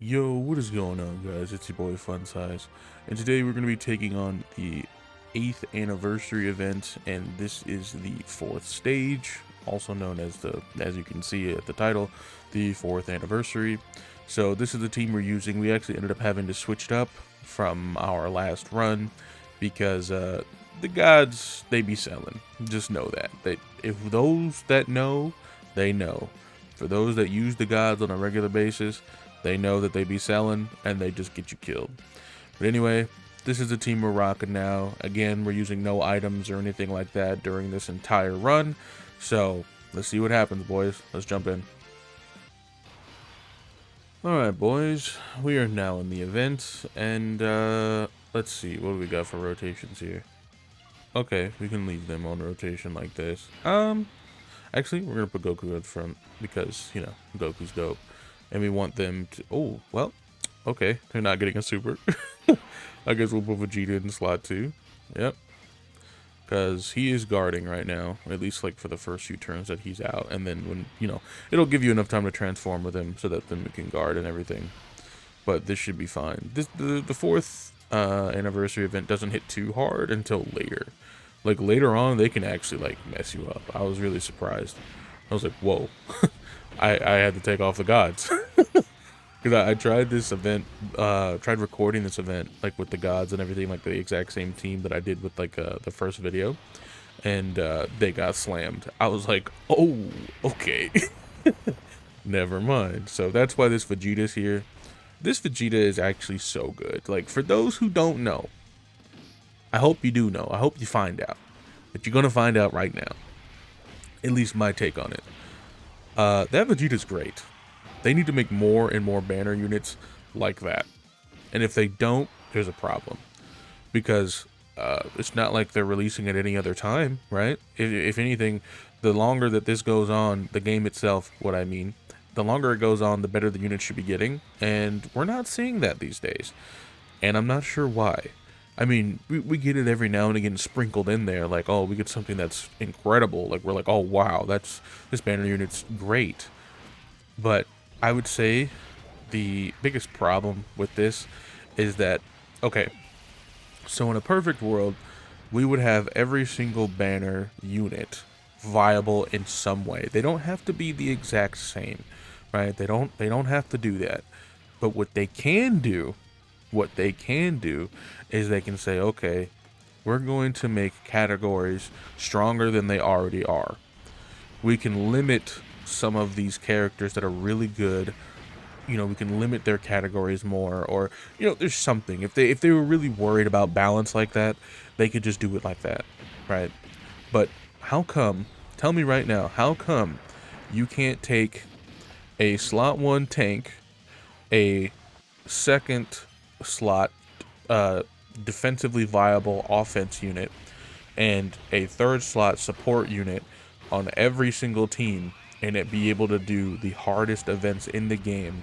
Yo, what is going on, guys? It's your boy Fun Size, and today we're going to be taking on the 8th anniversary event, and this is the 4th stage, also known as as you can see at the title, the 4th anniversary. So this is the team we're using. We actually ended up having to switch it up from our last run because the gods, they be selling. Just know that. If those that know, they know. For those that use the gods on a regular basis, they know that they be selling and they just get you killed. But anyway, this is the team we're rocking now. Again, we're using no items or anything like that during this entire run. So let's see what happens, boys. Let's jump in. Alright, boys. We are now in the event. And let's see. What do we got for rotations here? Okay, we can leave them on rotation like this. Actually, we're gonna put Goku in front because, you know, Goku's dope. And we want them to... Oh, well, okay. They're not getting a super. I guess we'll put Vegeta in slot 2. Yep. Because he is guarding right now. At least, like, for the first few turns that he's out. And then when, you know, it'll give you enough time to transform with him so that then we can guard and everything. But this should be fine. The 4th anniversary event doesn't hit too hard until later. Like, later on, they can actually, like, mess you up. I was really surprised. I was like, whoa. I had to take off the gods. Because I tried this event, tried recording this event, like, with the gods and everything, like, the exact same team that I did with, like, the first video. And they got slammed. I was like, oh, okay. Never mind. So that's why this Vegeta's here. This Vegeta is actually so good. Like, for those who don't know, I hope you do know. I hope you find out. But you're going to find out right now. At least my take on it. That Vegeta's great. They need to make more and more banner units like that. And if they don't, there's a problem. Because it's not like they're releasing it any other time, right? If anything, the longer that this goes on, the game itself, what I mean, the longer it goes on, the better the units should be getting. And we're not seeing that these days. And I'm not sure why. I mean, we get it every now and again sprinkled in there, like, oh, we get something that's incredible. Like, we're like, oh, wow, this banner unit's great. But I would say the biggest problem with this is that, okay, so in a perfect world, we would have every single banner unit viable in some way. They don't have to be the exact same, right? They don't have to do that. But what they can do is they can say, okay, we're going to make categories stronger than they already are. We can limit some of these characters that are really good. You know, we can limit their categories more, or, you know, there's something. If they were really worried about balance like that, they could just do it like that, right? But how come, tell me right now, how come you can't take a slot 1 tank, a second slot defensively viable offense unit, and a third slot support unit on every single team, and it be able to do the hardest events in the game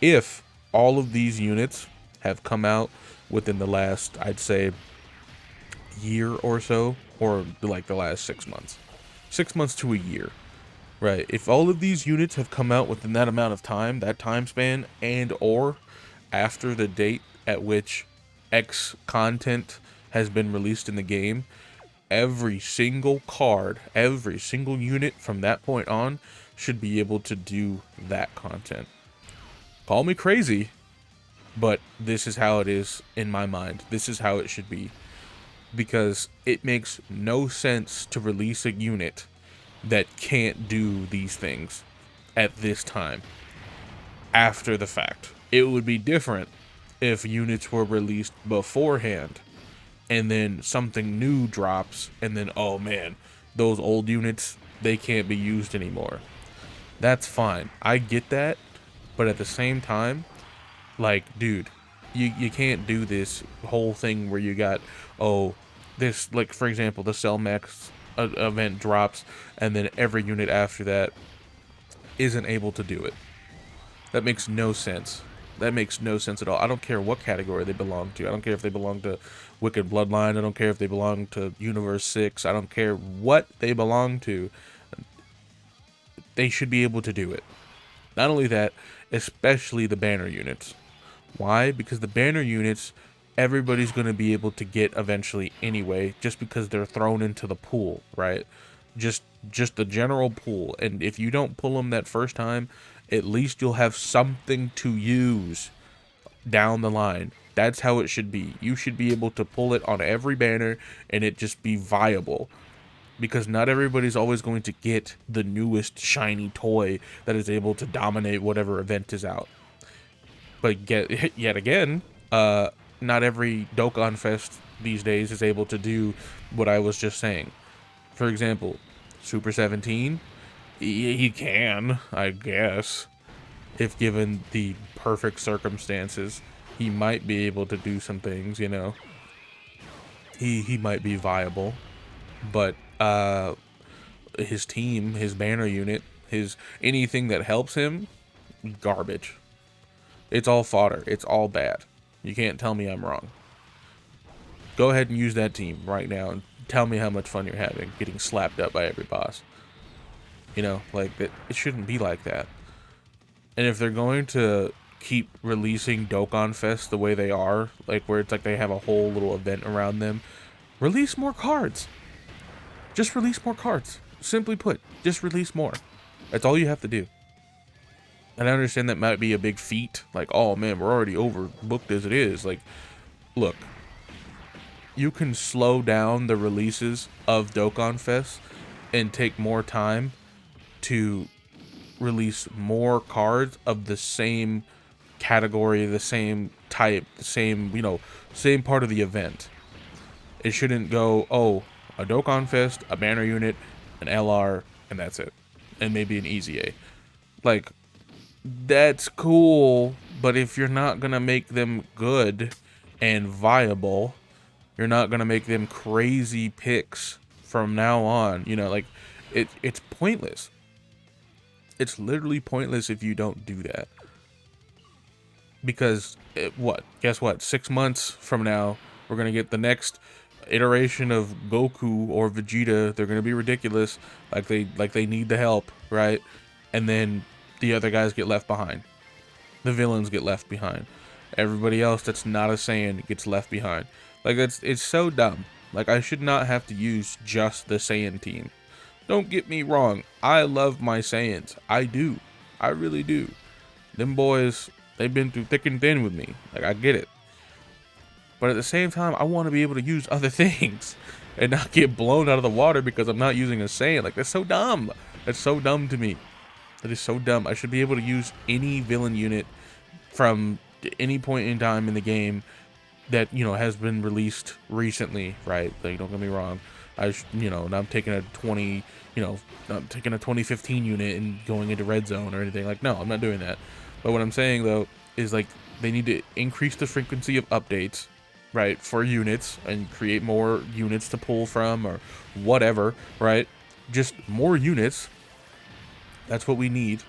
if all of these units have come out within the last, I'd say, year or so, or like the last 6 months. 6 months to a year, right? If all of these units have come out within that amount of time, that time span, and or after the date at which X content has been released in the game, every single card, every single unit from that point on should be able to do that content. Call me crazy, but this is how it is in my mind. This is how it should be. Because it makes no sense to release a unit that can't do these things at this time, after the fact. It would be different if units were released beforehand and then something new drops and then, oh man, those old units, they can't be used anymore. That's fine. I get that. But at the same time, like, dude, you can't do this whole thing where you got, oh, this, like, for example, the Cell Max event drops and then every unit after that isn't able to do it. That makes no sense. That makes no sense at all. I don't care what category they belong to. I don't care if they belong to Wicked Bloodline. I don't care if they belong to Universe 6. I don't care what they belong to. They should be able to do it. Not only that, especially the banner units. Why? Because the banner units, everybody's going to be able to get eventually anyway, just because they're thrown into the pool, right? Just the general pool. And if you don't pull them that first time, at least you'll have something to use down the line. That's how it should be. You should be able to pull it on every banner and it just be viable. Because not everybody's always going to get the newest shiny toy that is able to dominate whatever event is out. But yet again, not every Dokkan Fest these days is able to do what I was just saying. For example, Super 17, he can, I guess, if given the perfect circumstances. He might be able to do some things, you know. He might be viable, but his team, his banner unit, his anything that helps him, garbage. It's all fodder. It's all bad. You can't tell me I'm wrong. Go ahead and use that team right now and tell me how much fun you're having getting slapped up by every boss. You know, like, it shouldn't be like that. And if they're going to keep releasing Dokkan Fest the way they are, like where it's like they have a whole little event around them, release more cards. Just release more cards. Simply put, just release more. That's all you have to do. And I understand that might be a big feat. Like, oh man, we're already overbooked as it is. Like, look, you can slow down the releases of Dokkan Fest and take more time to release more cards of the same category, the same type, the same, you know, same part of the event. It shouldn't go, oh, a Dokkan Fest, a banner unit, an LR, and that's it. And maybe an Easy A. Like, that's cool, but if you're not gonna make them good and viable, you're not gonna make them crazy picks from now on. You know, like, it's pointless. It's literally pointless if you don't do that. Because, guess what? 6 months from now, we're going to get the next iteration of Goku or Vegeta. They're going to be ridiculous. Like they need the help, right? And then the other guys get left behind. The villains get left behind. Everybody else that's not a Saiyan gets left behind. Like, it's so dumb. Like, I should not have to use just the Saiyan team. Don't get me wrong. I love my Saiyans. I do. I really do. Them boys, they've been through thick and thin with me. Like, I get it. But at the same time, I want to be able to use other things and not get blown out of the water because I'm not using a Saiyan. Like, that's so dumb. That's so dumb to me. That is so dumb. I should be able to use any villain unit from any point in time in the game that, you know, has been released recently, right? Like, don't get me wrong. You know, I'm taking a 2015 unit and going into red zone or anything. Like, no, I'm not doing that. But what I'm saying, though, is, like, they need to increase the frequency of updates, right, for units and create more units to pull from or whatever, right? Just more units. That's what we need.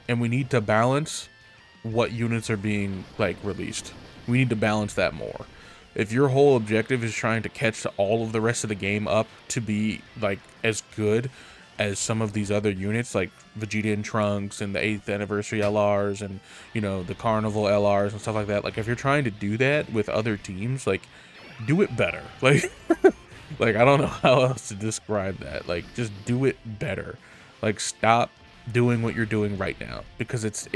And we need to balance what units are being, like, released. We need to balance that more. If your whole objective is trying to catch all of the rest of the game up to be, like, as good as some of these other units, like Vegeta and Trunks and the 8th anniversary LRs and, you know, the Carnival LRs and stuff like that, like, if you're trying to do that with other teams, like, do it better. Like, like, I don't know how else to describe that. Like, just do it better. Like, stop doing what you're doing right now, because it's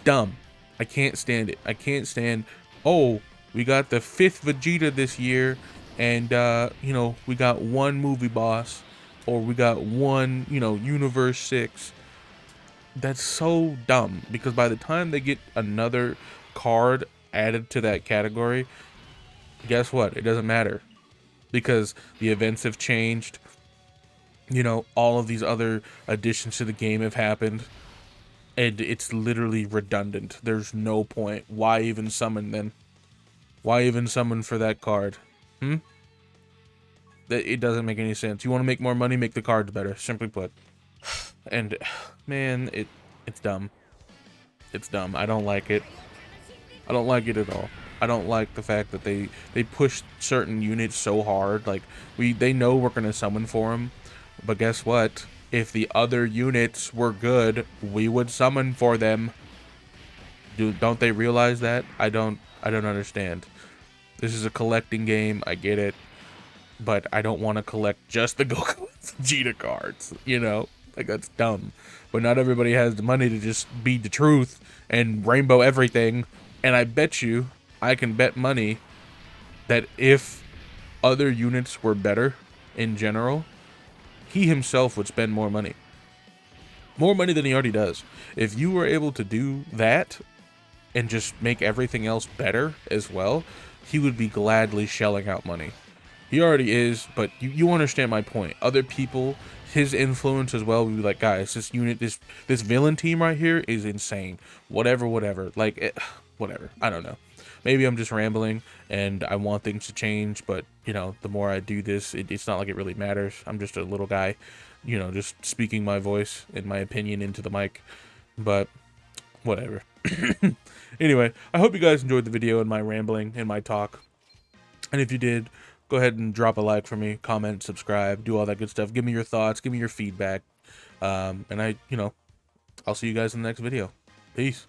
dumb. I can't stand it. I can't stand, oh, we got the 5th Vegeta this year, and, you know, we got one movie boss, or we got one, you know, Universe 6. That's so dumb, because by the time they get another card added to that category, guess what? It doesn't matter, because the events have changed. You know, all of these other additions to the game have happened, and it's literally redundant. There's no point. Why even summon then? Why even summon for that card? It doesn't make any sense. You want to make more money, make the cards better, simply put. And, man, it's dumb. It's dumb. I don't like it. I don't like it at all. I don't like the fact that they push certain units so hard. Like, they know we're going to summon for them. But guess what? If the other units were good, we would summon for them. Don't they realize that? I don't understand. This is a collecting game. I get it, but I don't want to collect just the Goku Vegeta cards. You know, like that's dumb. But not everybody has the money to just be the truth and rainbow everything. And I bet you, I can bet money that if other units were better in general, he himself would spend more money. More money than he already does. If you were able to do that and just make everything else better as well, he would be gladly shelling out money. He already is, but you understand my point. Other people, his influence as well, would be like, guys, this unit, this villain team right here is insane. Whatever. Like, whatever. I don't know. Maybe I'm just rambling and I want things to change, but, you know, the more I do this, it's not like it really matters. I'm just a little guy, you know, just speaking my voice and my opinion into the mic, but whatever. Anyway, I hope you guys enjoyed the video and my rambling and my talk. And if you did, go ahead and drop a like for me, comment, subscribe, do all that good stuff. Give me your thoughts, give me your feedback. And I'll see you guys in the next video. Peace.